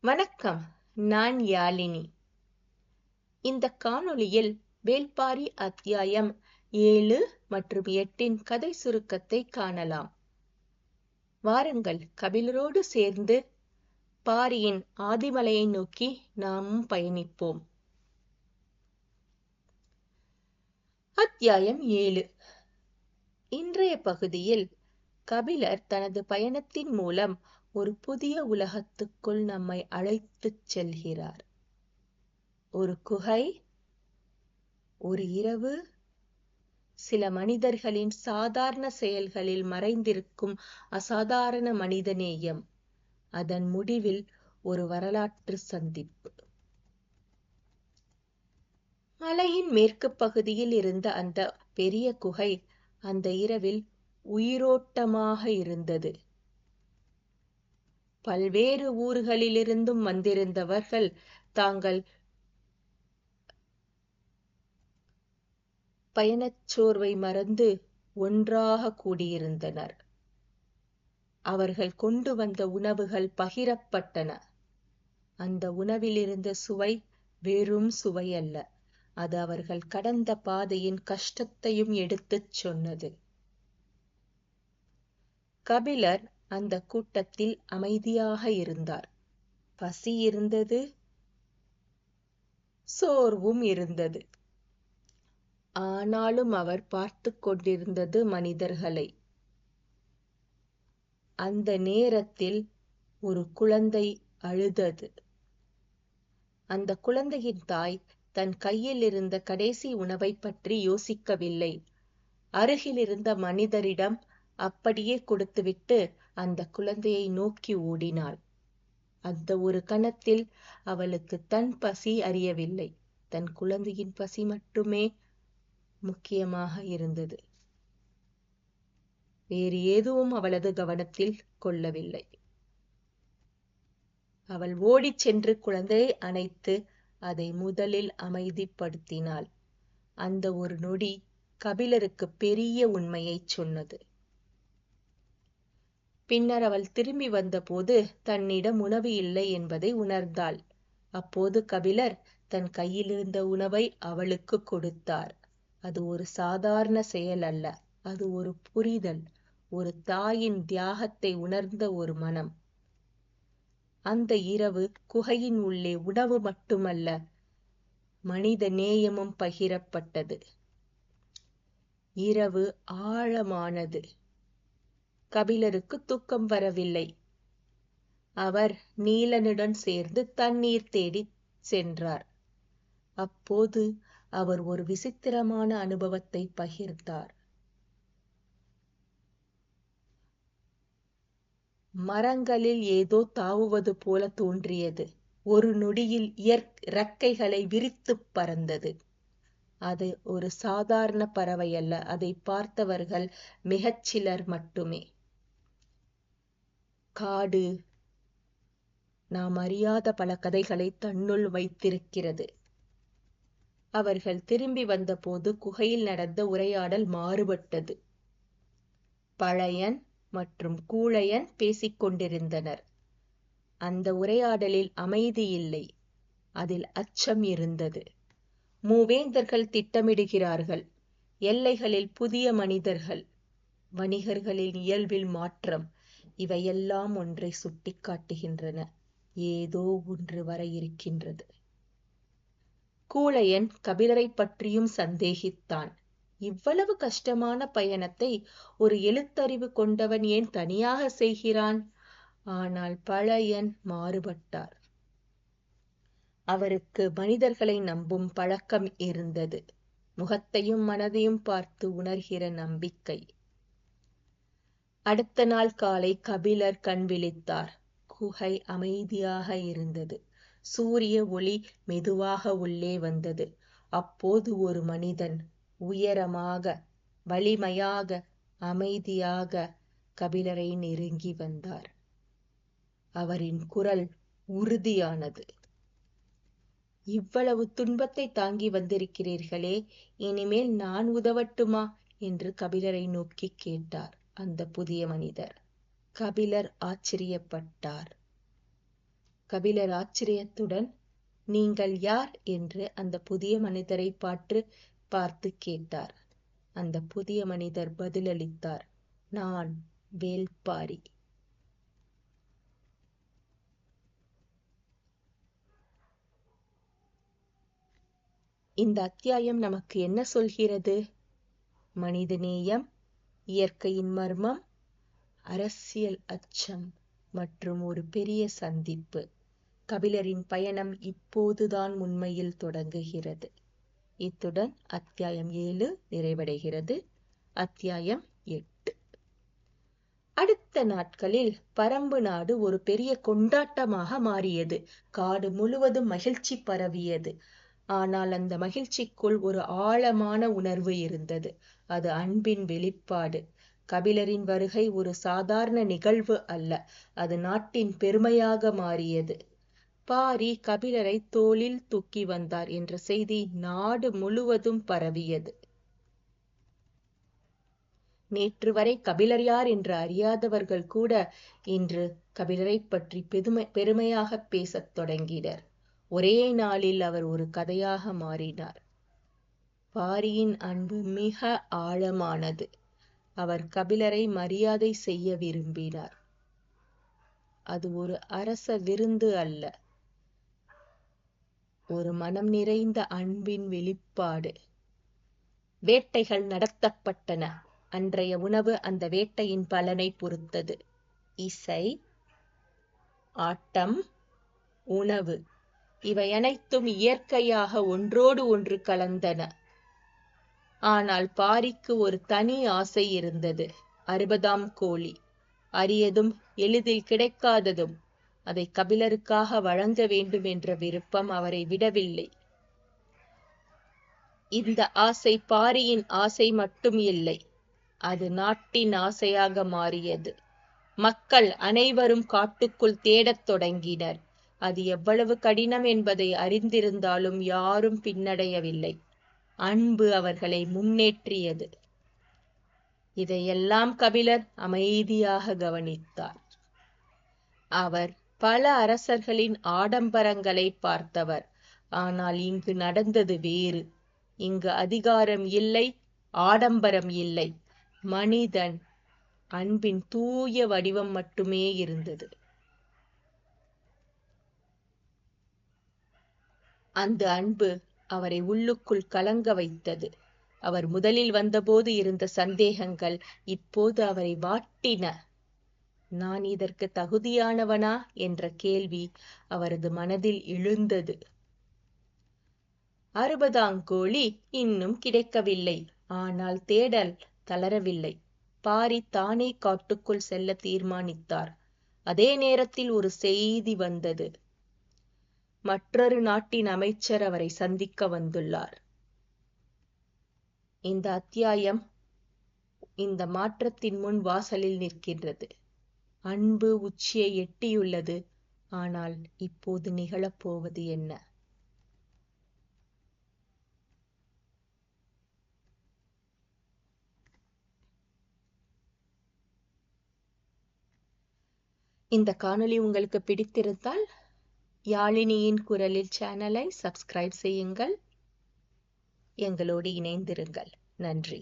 வணக்கம். நான் யாழினி. இந்த காணொளியில் வேள்பாரி அத்தியாயம் 7 மற்றும் 8 கதை சுருக்கத்தை காணலாம். வாருங்கள், கபிலரோடு சேர்ந்து பாரியின் ஆதிமலையை நோக்கி நாமும் பயணிப்போம். அத்தியாயம் 7. இன்றைய பகுதியில் கபிலர் தனது பயணத்தின் மூலம் ஒரு புதிய உலகத்துக்குள் நம்மை அழைத்துச் செல்கிறார். ஒரு குகை, ஒரு இரவு, சில மனிதர்களின் சாதாரண செயல்களில் மறைந்திருக்கும் அசாதாரண மனிதநேயம், அதன் முடிவில் ஒரு வரலாற்று சந்திப்பு. மலையின் மேற்கு பகுதியில் இருந்த அந்த பெரிய குகை அந்த இரவில் உயிரோட்டமாக இருந்தது. பல்வேறு ஊர்களிலிருந்தும் வந்திருந்தவர்கள் தாங்கள் பயணச்சோர்வை மறந்து ஒன்றாக கூடியிருந்தனர். அவர்கள் கொண்டு வந்த உணவுகள் பகிரப்பட்டன. அந்த உணவில் இருந்த சுவை வெறும் சுவை அல்ல, அது அவர்கள் கடந்த பாதையின் கஷ்டத்தையும் எடுத்துச் சொன்னது. கபிலர் அந்த கூட்டத்தில் அமைதியாக இருந்தார். பசி இருந்தது, சோர்வும் இருந்தது. ஆனாலும் அவர் பார்த்து கொண்டிருந்தது மனிதர்களை. அந்த நேரத்தில் ஒரு குழந்தை அழுதது. அந்த குழந்தையின் தாய் தன் கையில் இருந்த கடைசி உணவை பற்றி யோசிக்கவில்லை. அருகில் இருந்த மனிதரிடம் அப்படியே கொடுத்துவிட்டு அந்த குழந்தையை நோக்கி ஓடினாள். அந்த ஒரு கணத்தில் அவளுக்கு தன் பசி அறியவில்லை, தன் குழந்தையின் பசி மட்டுமே முக்கியமாக இருந்தது. வேறு எதுவும் அவளது கவனத்தில் கொள்ளவில்லை. அவள் ஓடிச் சென்று குழந்தையை அணைத்து அதை முதலில் அமைதிப்படுத்தினாள். அந்த ஒரு நொடி கபிலருக்கு பெரிய உண்மையை சொன்னது. பின்னர் அவள் திரும்பி வந்தபோது தன்னிடம் உணவு இல்லை என்பதை உணர்ந்தாள். அப்போது கபிலர் தன் கையிலிருந்த உணவை அவளுக்கு கொடுத்தார். அது ஒரு சாதாரண செயல் அல்ல, அது ஒரு புரிதல், ஒரு தாயின் தியாகத்தை உணர்ந்த ஒரு மனம். அந்த இரவு குகையின் உள்ளே உணவு மட்டுமல்ல, மனித நேயமும் பகிரப்பட்டது. இரவு ஆழமானது. கபிலருக்கு தூக்கம் வரவில்லை. அவர் நீலனுடன் சேர்ந்து தண்ணீர் தேடி சென்றார். அப்போது அவர் ஒரு விசித்திரமான அனுபவத்தை பகிர்ந்தார். மரங்களில் ஏதோ தாவுவது போல தோன்றியது. ஒரு நொடியில் இறக்கைகளை விரித்து பறந்தது. அது ஒரு சாதாரண பறவை அல்ல, அதை பார்த்தவர்கள் மிகச்சிலர் மட்டுமே. காடு நாம் அறியாத பல கதைகளை தன்னுள் வைத்திருக்கிறது. அவர்கள் திரும்பி வந்தபோது குகையில் நடந்த உரையாடல் மாறுபட்டது. பழையன் மற்றும் கூழையன் பேசிக் கொண்டிருந்தனர். அந்த உரையாடலில் அமைதி இல்லை, அதில் அச்சம் இருந்தது. மூவேந்தர்கள் திட்டமிடுகிறார்கள். எல்லைகளில் புதிய மனிதர்கள், வணிகர்களின் இயல்பில் மாற்றம், இவையெல்லாம் ஒன்றை சுட்டிக்காட்டுகின்றன. ஏதோ ஒன்று வர இருக்கின்றது. கூழையன் கபிலரை பற்றியும் சந்தேகித்தான். இவ்வளவு கஷ்டமான பயணத்தை ஒரு எழுத்தறிவு கொண்டவன் ஏன் தனியாக செய்கிறான்? ஆனால் பழையன் மாறுபட்டார். அவருக்கு மனிதர்களை நம்பும் பழக்கம் இருந்தது. முகத்தையும் மனதையும் பார்த்து உணர்கிற நம்பிக்கை. அடுத்த நாள் காலை கபிலர் கண் விழித்தார். குகை அமைதியாக இருந்தது. சூரிய ஒளி மெதுவாக உள்ளே வந்தது. அப்போது ஒரு மனிதன் உயரமாக, வலிமையாக, அமைதியாக கபிலரை நெருங்கி வந்தார். அவரின் குரல் உறுதியானது. இவ்வளவு துன்பத்தை தாங்கி வந்திருக்கிறீர்களே, இனிமேல் நான் உதவட்டுமா என்று கபிலரை நோக்கி கேட்டார் அந்த புதிய மனிதர். கபிலர் ஆச்சரியப்பட்டார். கபிலர் ஆச்சரியத்துடன், நீங்கள் யார் என்று அந்த புதிய மனிதரை பார்த்து கேட்டார். அந்த புதிய மனிதர் பதிலளித்தார், நான் வேள்பாரி. இந்த அத்தியாயம் நமக்கு என்ன சொல்கிறது? மனிதநேயம், இயற்கையின் மர்மம், அரசியல் அச்சம் மற்றும் ஒரு பெரிய சந்திப்பு. கபிலரின் பயணம் இப்போதுதான் உண்மையில் தொடங்குகிறது. இத்துடன் அத்தியாயம் 7 நிறைவடைகிறது. அத்தியாயம் 8. அடுத்த நாட்களில் பரம்பு நாடு ஒரு பெரிய கொண்டாட்டமாக மாறியது. காடு முழுவதும் மகிழ்ச்சி பரவியது. ஆனால் அந்த மகிழ்ச்சிக்குள் ஒரு ஆழமான உணர்வு இருந்தது. அது அன்பின் வெளிப்பாடு. கபிலரின் வருகை ஒரு சாதாரண நிகழ்வு அல்ல, அது நாட்டின் பெருமையாக மாறியது. பாரி கபிலரை தோளில் தூக்கி வந்தார் என்ற செய்தி நாடு முழுவதும் பரவியது. நேற்று வரை கபிலர் யார் என்று அறியாதவர்கள் கூட இன்று கபிலரை பற்றி பெருமையாக பேசத் தொடங்கினர். ஒரே நாளில் அவர் ஒரு கதையாக மாறினார். பாரியின் அன்பு மிக ஆழமானது. அவர் கபிலரை மரியாதை செய்ய விரும்பினார். அது ஒரு அரச விருந்து அல்ல, ஒரு மனம் நிறைந்த அன்பின் வெளிப்பாடு. வேட்டைகள் நடத்தப்பட்டன. அன்றைய உணவு அந்த வேட்டையின் பலனை பொறுத்தது. இசை, ஆட்டம், உணவு இவை அனைத்தும் இயற்கையாக ஒன்றோடு ஒன்று கலந்தன. ஆனால் பாரிக்கு ஒரு தனி ஆசை இருந்தது. 60ஆம் கோழி, அரியதும் எளிதில் கிடைக்காததும். அதை கபிலருக்காக வழங்க வேண்டும் என்ற விருப்பம் அவரை விடவில்லை. இந்த ஆசை பாரியின் ஆசை மட்டும் இல்லை, அது நாட்டின் ஆசையாக மாறியது. மக்கள் அனைவரும் காட்டுக்குள் தேடத் தொடங்கினர். அது எவ்வளவு கடினம் என்பதை அறிந்திருந்தாலும் யாரும் பின்னடையவில்லை. அன்பு அவர்களை முன்னேற்றியது. இதையெல்லாம் கபிலர் அமைதியாக கவனித்தார். அவர் பல அரசர்களின் ஆடம்பரங்களை பார்த்தவர். ஆனால் இங்கு நடந்தது வேறு. இங்கு அதிகாரம் இல்லை, ஆடம்பரம் இல்லை. மனிதன் அன்பின் தூய வடிவம் மட்டுமே இருந்தது. அந்த அன்பு அவரை உள்ளுக்குள் கலங்க வைத்தது. அவர் முதலில் வந்தபோது இருந்த சந்தேகங்கள் இப்போது அவரை வாட்டின. நான் இதற்கு தகுதியானவனா என்ற கேள்வி அவரது மனதில் எழுந்தது. 60ஆம் கோழி இன்னும் கிடைக்கவில்லை. ஆனால் தேடல் தளரவில்லை. பாரி தானே காட்டுக்குள் செல்ல தீர்மானித்தார். அதே நேரத்தில் ஒரு செய்தி வந்தது. மற்றொரு நாட்டின் அமைச்சர் அவரை சந்திக்க வந்துள்ளார். இந்த அத்தியாயம் இந்த மாற்றத்தின் முன் வாசலில் நிற்கின்றது. அன்பு உச்சியை எட்டியுள்ளது. ஆனால் இப்போது நிகழப்போவது என்ன? இந்த காணொளி உங்களுக்கு பிடித்திருந்தால் யாழினியின் குரலில் சேனலை சப்ஸ்கிரைப் செய்யுங்கள். எங்களோடு இணைந்திருங்கள். நன்றி.